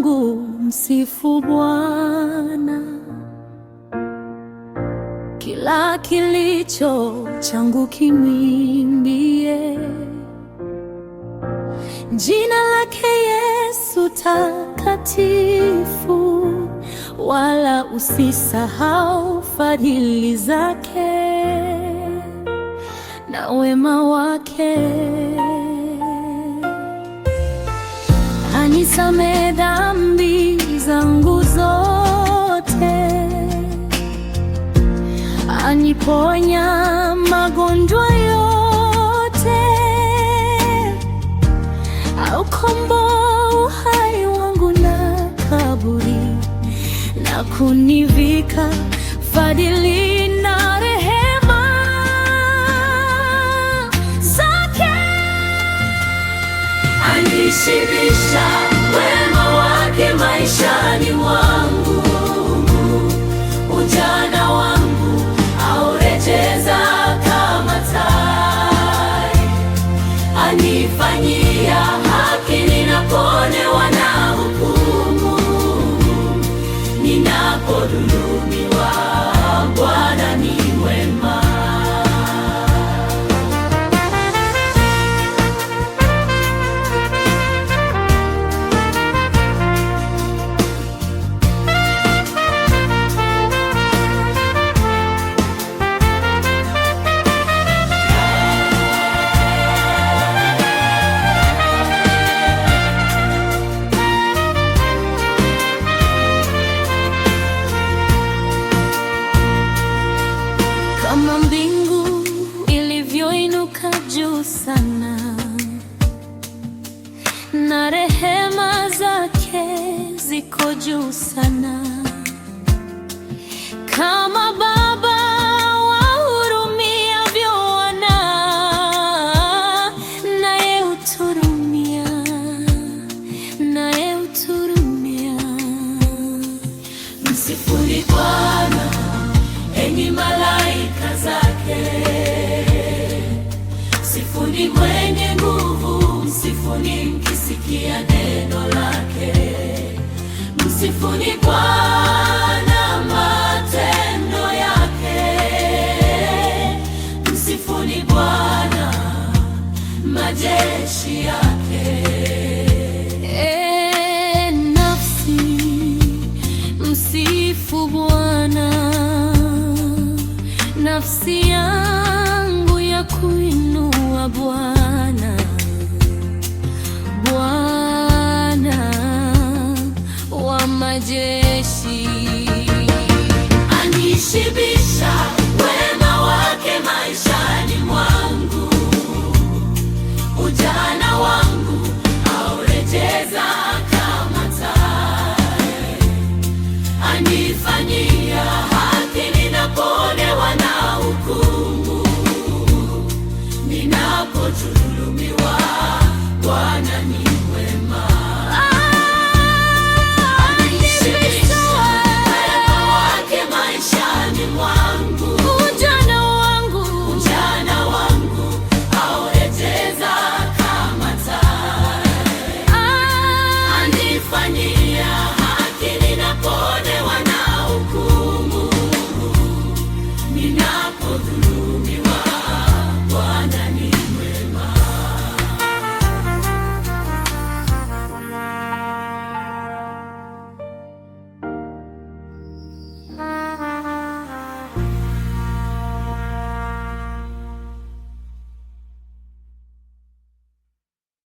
wangu, msifu Bwana. Kila kilicho changu kimwimbie jina lake Yesu takatifu, wala usisahau fadhili zake na wema wake. Anisamehe dhambi zangu zote, aniponya magonjwa yote, aukomboa uhai wangu na kaburi, na kunivika fadhili na rehema zake. Anishibisha wema wake maishani mwangu, ujana wangu aurejeza kama tai. Anifanyia haki ninaponewa na hukumu, ninapodhulumiwa, Bwana ni mwema. Kama mbingu ilivyoinuka juu sana, na rehema zake ziko juu sana, kama Baba wahurumiavyo wana, naye huturumia, naye huturumia. Msifuni Bwana enyi malaika zake, msifuni mwenye nguvu, msifuni mkisikia neno lake. Msifuni Bwana matendo yake, msifuni Bwana majeshi yake. Nafsi msifu Bwana, nafsi yangu ya kuinua Bwana. Bwana wa majeshi anishibisha wema wake maishani mwangu, ujana wangu aurejeza kama tai. Anifanyia haki ninaponewa na hukumu, ninapodhulumiwa, Bwana ni mwema. Anishibisha wema wake maishani mwangu, ujana wangu aurejeza kama tai. Anifanyia haki ninaponewa na hukumu, ninapodhulumiwa,